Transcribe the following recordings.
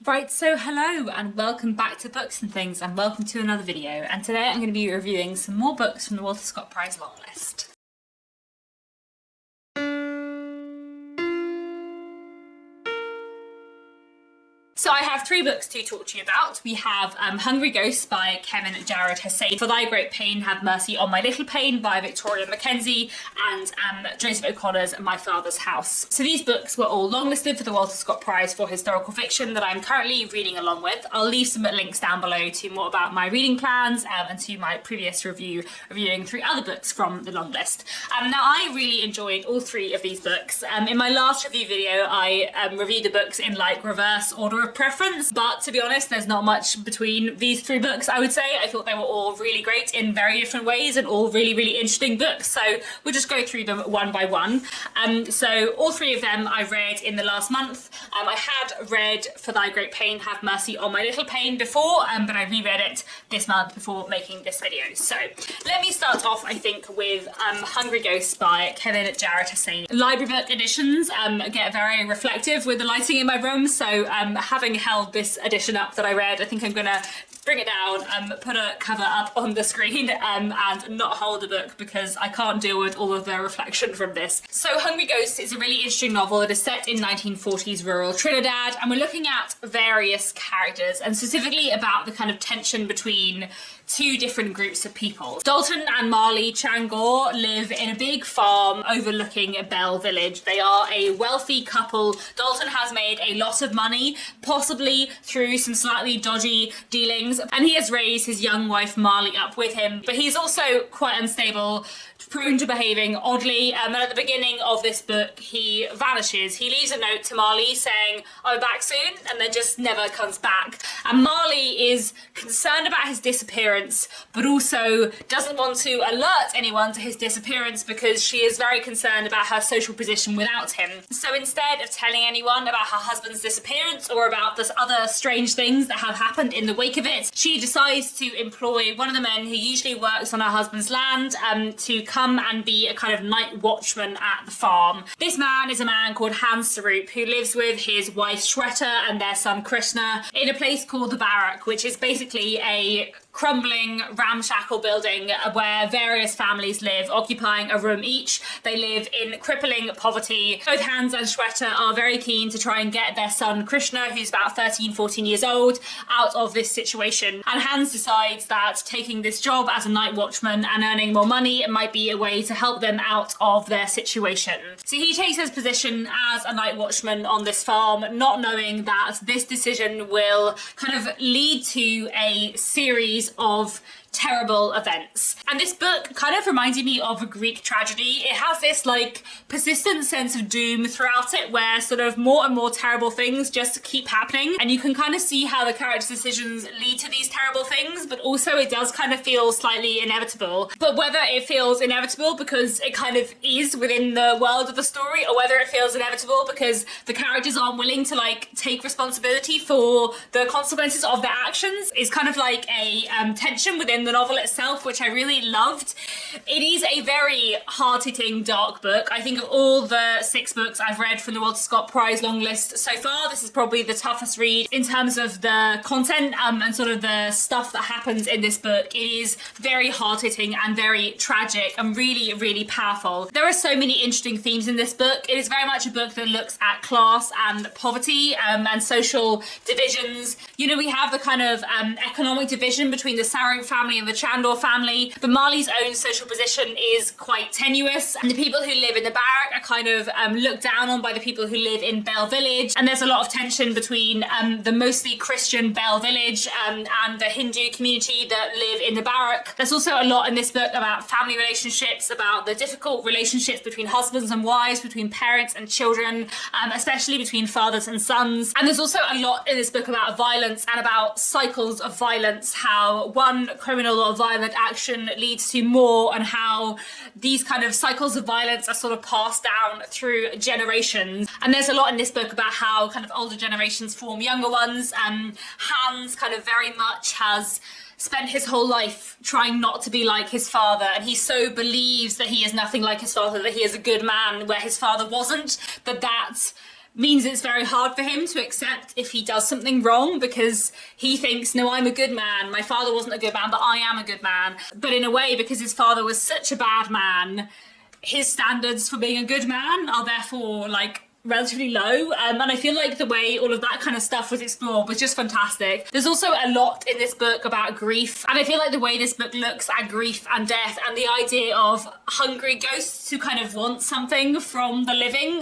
Right, so hello and welcome back to Books and Things and welcome to another video, and today I'm going to be reviewing some more books from the Walter Scott Prize longlist. So I have three books to talk to you about. We have Hungry Ghosts by Kevin Jarrett Hussein, For Thy Great Pain Have Mercy on My Little Pain by Victoria Mackenzie, and Joseph O'Connor's My Father's House. So these books were all longlisted for the Walter Scott Prize for Historical Fiction that I'm currently reading along with. I'll leave some links down below to more about my reading plans and to my previous reviewing three other books from the longlist. Now I really enjoyed all three of these books. In my last review video I reviewed the books in like reverse order of preference, but to be honest there's not much between these three books. I would say I thought they were all really great in very different ways and all really interesting books, so we'll just go through them one by one. So all three of them I read in the last month. I had read For Thy Great Pain Have Mercy on My Little Pain before, but I reread it this month before making this video. So let me start off I think with Hungry Ghosts by Kevin Jarrett Hussein. Library book editions get very reflective with the lighting in my room, so having held this edition up that I read, I think I'm gonna bring it down and put a cover up on the screen and not hold the book because I can't deal with all of the reflection from this. So Hungry Ghosts is a really interesting novel that is set in 1940s rural Trinidad, and we're looking at various characters and specifically about the kind of tension between two different groups of people. Dalton and Marley Changor live in a big farm overlooking Bell Village. They are a wealthy couple. Dalton has made a lot of money, possibly through some slightly dodgy dealings, and he has raised his young wife Marley up with him, but he's also quite unstable, prone to behaving oddly, and at the beginning of this book he vanishes. He leaves a note to Marley saying, "I'll be back soon," and then just never comes back. And Marley is concerned about his disappearance, but also doesn't want to alert anyone to his disappearance because she is very concerned about her social position without him. So instead of telling anyone about her husband's disappearance or about this other strange things that have happened in the wake of it, she decides to employ one of the men who usually works on her husband's land to come and be a kind of night watchman at the farm. This man is a man called Hans Sarup, who lives with his wife Shweta and their son Krishna in a place called the Barrack, which is basically a crumbling, ramshackle building where various families live, occupying a room each. They live in crippling poverty. Both Hans and Shweta are very keen to try and get their son Krishna, who's about 13-14 years old, out of this situation. And Hans decides that taking this job as a night watchman and earning more money might be a way to help them out of their situation. So he takes his position as a night watchman on this farm, not knowing that this decision will kind of lead to a series of terrible events. And this book kind of reminded me of a Greek tragedy. It has this like persistent sense of doom throughout it where sort of more and more terrible things just keep happening, and you can kind of see how the character's decisions lead to these terrible things, but also it does kind of feel slightly inevitable. But whether it feels inevitable because it kind of is within the world of the story, or whether it feels inevitable because the characters aren't willing to like take responsibility for the consequences of their actions, is kind of like a tension within the novel itself, which I really loved. It is a very hard-hitting, dark book. I think of all the 6 books I've read from the Walter Scott Prize longlist so far, this is probably the toughest read in terms of the content and sort of the stuff that happens in this book. It is very hard-hitting and very tragic and really powerful. There are so many interesting themes in this book. It is very much a book that looks at class and poverty and social divisions. You know, we have the kind of economic division between the Sarup family and the Chandor family, but Marley's own social position is quite tenuous, and the people who live in the barrack are kind of looked down on by the people who live in Bell Village, and there's a lot of tension between the mostly Christian Bell Village and the Hindu community that live in the barrack. There's also a lot in this book about family relationships, about the difficult relationships between husbands and wives, between parents and children, especially between fathers and sons. And there's also a lot in this book about violence and about cycles of violence, how one criminal or violent action leads to more, and how these kind of cycles of violence are sort of passed down through generations. And there's a lot in this book about how kind of older generations form younger ones, and Hans kind of very much has spent his whole life trying not to be like his father, and he so believes that he is nothing like his father, that he is a good man where his father wasn't, but that means it's very hard for him to accept if he does something wrong, because he thinks, no, I'm a good man. My father wasn't a good man, but I am a good man. But in a way, because his father was such a bad man, his standards for being a good man are therefore like relatively low, and I feel like the way all of that kind of stuff was explored was just fantastic. There's also a lot in this book about grief, and I feel like the way this book looks at grief and death and the idea of hungry ghosts who kind of want something from the living,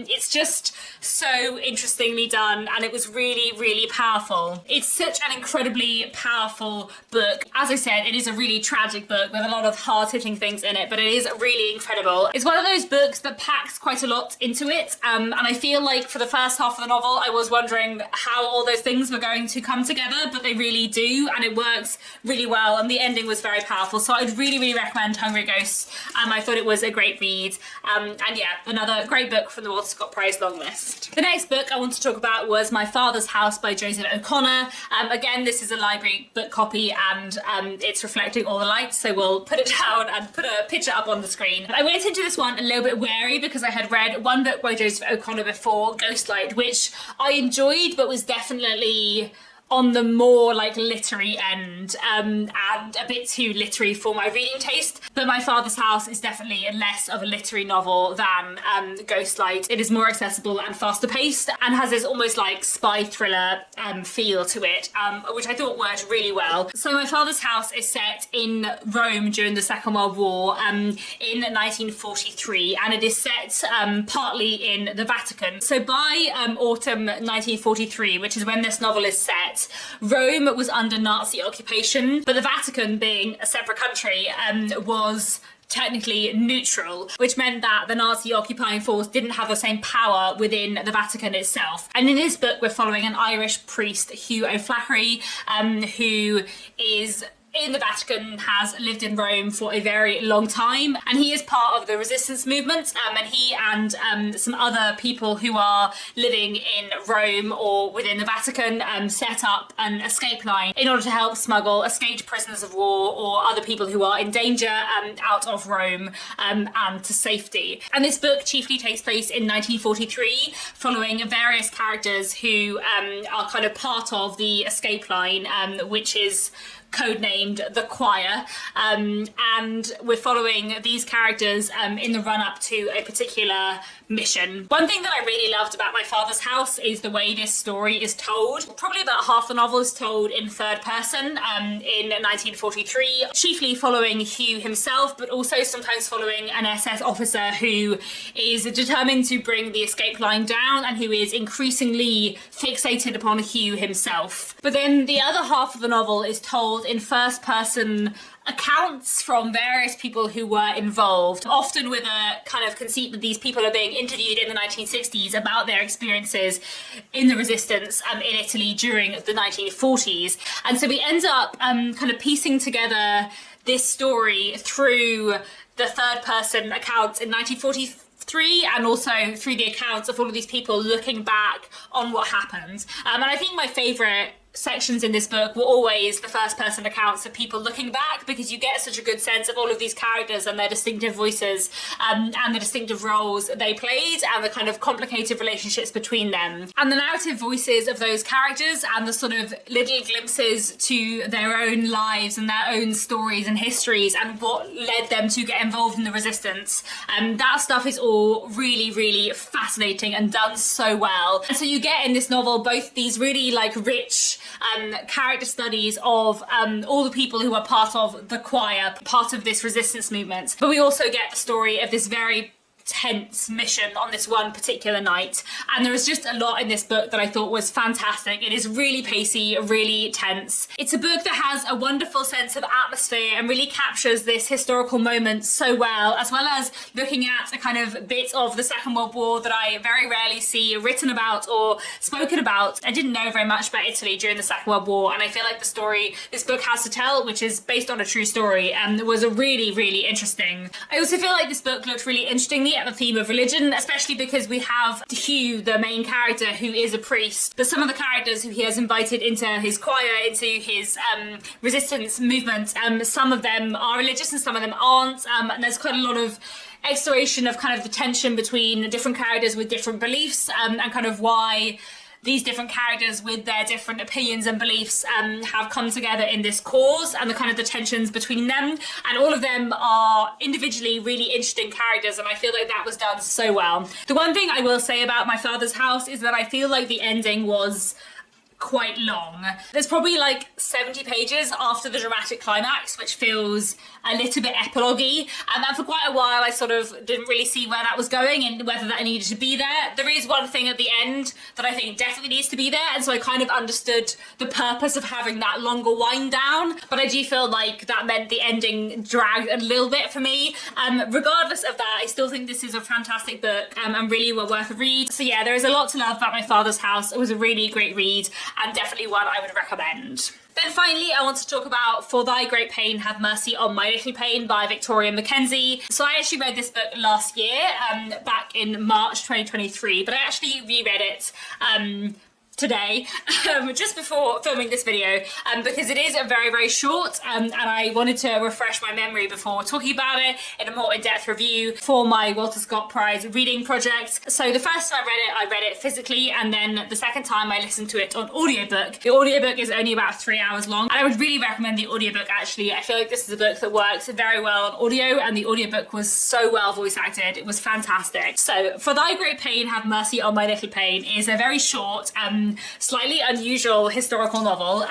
it's just so interestingly done, and it was really, really powerful. It's such an incredibly powerful book. As I said, it is a really tragic book with a lot of hard-hitting things in it, but it is really incredible. It's one of those books that packs quite a lot into it, and I feel like for the first half of the novel, I was wondering how all those things were going to come together, but they really do, and it works really well, and the ending was very powerful. So I'd really, really recommend Hungry Ghosts. I thought it was a great read, and yeah, another great book from the Walter Scott Prize long list. The next book I want to talk about was My Father's House by Joseph O'Connor. Again, this is a library book copy, and it's reflecting all the lights, so we'll put it down and put a picture up on the screen. I went into this one a little bit wary because I had read one book by Joseph O'Connor before, Ghostlight, which I enjoyed but was definitely on the more like literary end, and a bit too literary for my reading taste. But My Father's House is definitely less of a literary novel than Ghostlight. It is more accessible and faster paced, and has this almost like spy thriller feel to it, which I thought worked really well. So My Father's House is set in Rome during the Second World War in 1943, and it is set partly in the Vatican. So by autumn 1943, which is when this novel is set, Rome was under Nazi occupation, but the Vatican, being a separate country, was technically neutral, which meant that the Nazi occupying force didn't have the same power within the Vatican itself. And in this book, we're following an Irish priest, Hugh O'Flaherty, who is in the Vatican, has lived in Rome for a very long time, and he is part of the resistance movement, and he and some other people who are living in Rome or within the Vatican set up an escape line in order to help smuggle escaped prisoners of war or other people who are in danger out of Rome and to safety. And this book chiefly takes place in 1943, following various characters who are kind of part of the escape line, which is codenamed The Choir, and we're following these characters in the run-up to a particular mission. One thing that I really loved about My Father's House is the way this story is told. Probably about half the novel is told in third person in 1943, chiefly following Hugh himself, but also sometimes following an SS officer who is determined to bring the escape line down and who is increasingly fixated upon Hugh himself. But then the other half of the novel is told in first person accounts from various people who were involved, often with a kind of conceit that these people are being interviewed in the 1960s about their experiences in the resistance in Italy during the 1940s. And so we end up kind of piecing together this story through the third person accounts in 1943, and also through the accounts of all of these people looking back on what happened. And I think my favourite sections in this book were always the first person accounts of people looking back, because you get such a good sense of all of these characters and their distinctive voices and the distinctive roles they played and the kind of complicated relationships between them. And the narrative voices of those characters and the sort of little glimpses to their own lives and their own stories and histories and what led them to get involved in the resistance. That stuff is all really, really fascinating and done so well. And so you get in this novel both these really like rich character studies of all the people who are part of the choir, part of this resistance movement. But we also get the story of this very tense mission on this one particular night, and there is just a lot in this book that I thought was fantastic. It is really pacey, really tense. It's a book that has a wonderful sense of atmosphere and really captures this historical moment so well as looking at a kind of bit of the Second World War that I very rarely see written about or spoken about. I didn't know very much about Italy during the Second World War, and I feel like the story this book has to tell, which is based on a true story, was a really, really interesting. I also feel like this book looked really interestingly at the theme of religion, especially because we have Hugh, the main character, who is a priest, but some of the characters who he has invited into his choir, into his resistance movement, some of them are religious and some of them aren't, and there's quite a lot of exploration of kind of the tension between different characters with different beliefs, and kind of why these different characters with their different opinions and beliefs have come together in this cause, and the kind of the tensions between them. And all of them are individually really interesting characters, and I feel like that was done so well. The one thing I will say about My Father's House is that I feel like the ending was quite long. There's probably like 70 pages after the dramatic climax, which feels a little bit epilogue-y, and for quite a while I sort of didn't really see where that was going and whether that needed to be there. There is one thing at the end that I think definitely needs to be there, and so I kind of understood the purpose of having that longer wind down, but I do feel like that meant the ending dragged a little bit for me. Regardless of that, I still think this is a fantastic book, and really well worth a read. So yeah, there is a lot to love about My Father's House. It was a really great read, and definitely one I would recommend. Then finally, I want to talk about For Thy Great Pain Have Mercy on My Little Pain by Victoria Mackenzie. So I actually read this book last year, back in March 2023, but I actually reread it today, just before filming this video, because it is very, very short, and I wanted to refresh my memory before talking about it in a more in-depth review for my Walter Scott Prize reading project. So the first time I read it physically, and then the second time I listened to it on audiobook. The audiobook is only about 3 hours long, and I would really recommend the audiobook actually. I feel like this is a book that works very well on audio, and the audiobook was so well voice acted. It was fantastic. So For Thy Great Pain Have Mercy on My Little Pain is a very short, slightly unusual historical novel,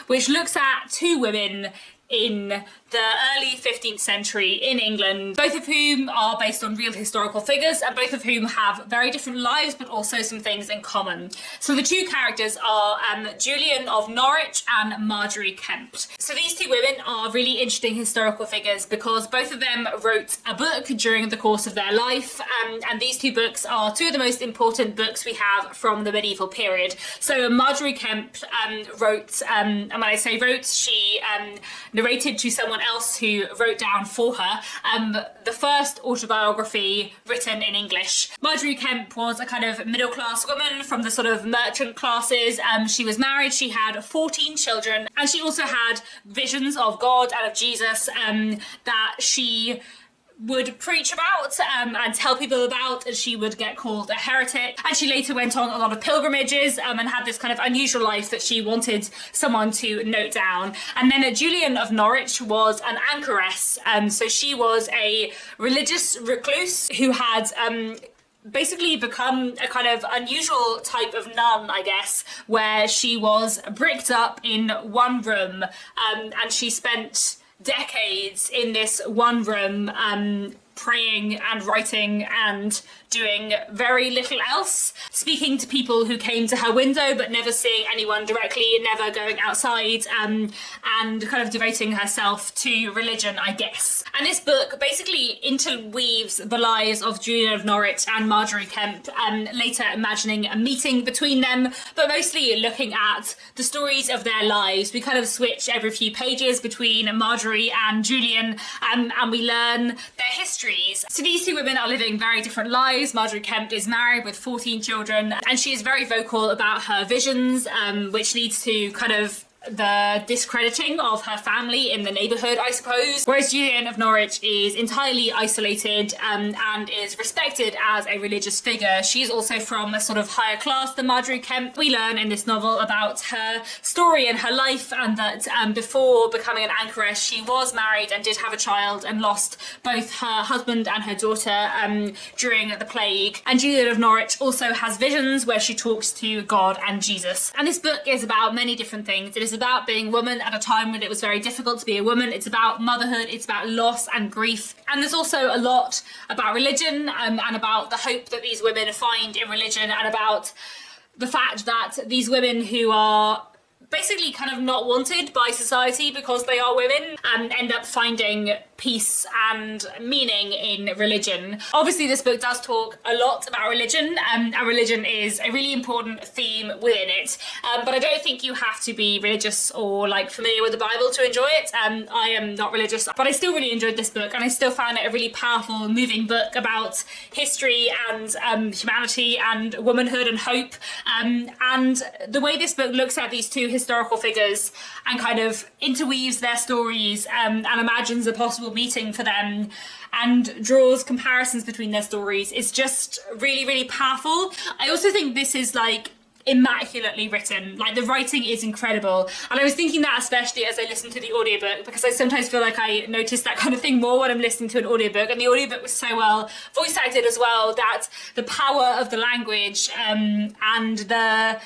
which looks at two women in the early 15th century in England, both of whom are based on real historical figures, and both of whom have very different lives but also some things in common. So the two characters are Julian of Norwich and Marjorie Kempt. So these two women are really interesting historical figures because both of them wrote a book during the course of their life, and these two books are two of the most important books we have from the medieval period. So Marjorie Kempt wrote, and when I say wrote, she narrated to someone else who wrote down for her the first autobiography written in English. Marjorie Kempt was a kind of middle-class woman from the sort of merchant classes. She was married, she had 14 children, and she also had visions of God and of Jesus that she would preach about and tell people about, and she would get called a heretic. And she later went on a lot of pilgrimages and had this kind of unusual life that she wanted someone to note down. And then Julian of Norwich was an anchoress, so she was a religious recluse who had basically become a kind of unusual type of nun, I guess, where she was bricked up in one room, and she spent decades in this one room, praying and writing and doing very little else, speaking to people who came to her window but never seeing anyone directly, never going outside, and kind of devoting herself to religion, I guess. And this book basically interweaves the lives of Julian of Norwich and Marjorie Kempt, later imagining a meeting between them, but mostly looking at the stories of their lives. We kind of switch every few pages between Marjorie and Julian, and we learn their histories. So these two women are living very different lives. Marjorie Kempt is married with 14 children, and she is very vocal about her visions, which leads to kind of the discrediting of her family in the neighbourhood, I suppose. Whereas Julian of Norwich is entirely isolated and is respected as a religious figure. She's also from a sort of higher class than Marjorie Kempt. We learn in this novel about her story and her life, and that before becoming an anchoress, she was married and did have a child and lost both her husband and her daughter during the plague. And Julian of Norwich also has visions where she talks to God and Jesus. And this book is about many different things. It is about being a woman at a time when it was very difficult to be a woman. It's about motherhood, it's about loss and grief. And there's also a lot about religion, and about the hope that these women find in religion, and about the fact that these women who are basically kind of not wanted by society because they are women, end up finding peace and meaning in religion. Obviously this book does talk a lot about religion, and religion is a really important theme within it, but I don't think you have to be religious or like familiar with the Bible to enjoy it. I am not religious, but I still really enjoyed this book, and I still found it a really powerful, moving book about history and humanity and womanhood and hope, and the way this book looks at these two historical figures and kind of interweaves their stories, and imagines a possible people meeting for them and draws comparisons between their stories is just really, really powerful. I also think this is like immaculately written. Like the writing is incredible, and I was thinking that especially as I listened to the audiobook, because I sometimes feel like I notice that kind of thing more when I'm listening to an audiobook, and the audiobook was so well voice acted as well that the power of the language and the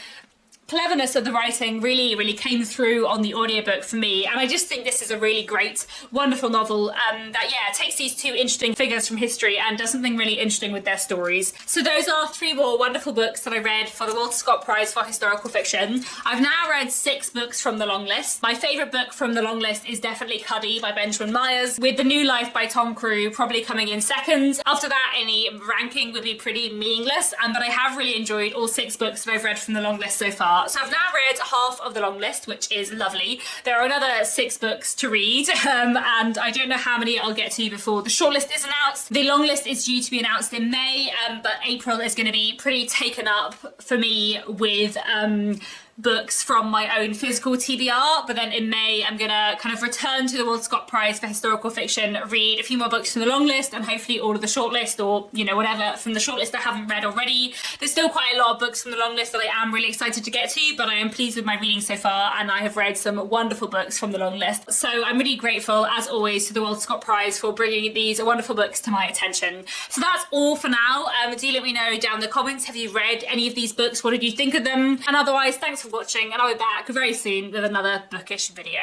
cleverness of the writing really, really came through on the audiobook for me. And I just think this is a really great, wonderful novel that, yeah, takes these two interesting figures from history and does something really interesting with their stories. So those are 3 more wonderful books that I read for the Walter Scott Prize for Historical Fiction. I've now read 6 books from the long list. My favourite book from the long list is definitely Cuddy by Benjamin Myers, with The New Life by Tom Crew probably coming in second. After that, any ranking would be pretty meaningless, but I have really enjoyed all 6 books that I've read from the long list so far. So I've now read half of the long list, which is lovely. There are another 6 books to read, and I don't know how many I'll get to before the shortlist is announced. The long list is due to be announced in May, but April is going to be pretty taken up for me with books from my own physical TBR, but then in May I'm gonna kind of return to the Walter Scott Prize for Historical Fiction, read a few more books from the long list, and hopefully all of the shortlist, or you know, whatever from the shortlist I haven't read already. There's still quite a lot of books from the long list that I am really excited to get to, but I am pleased with my reading so far, and I have read some wonderful books from the long list. So I'm really grateful, as always, to the Walter Scott Prize for bringing these wonderful books to my attention. So that's all for now. Do let me know down in the comments, have you read any of these books? What did you think of them? And otherwise, thanks for watching, and I'll be back very soon with another bookish video.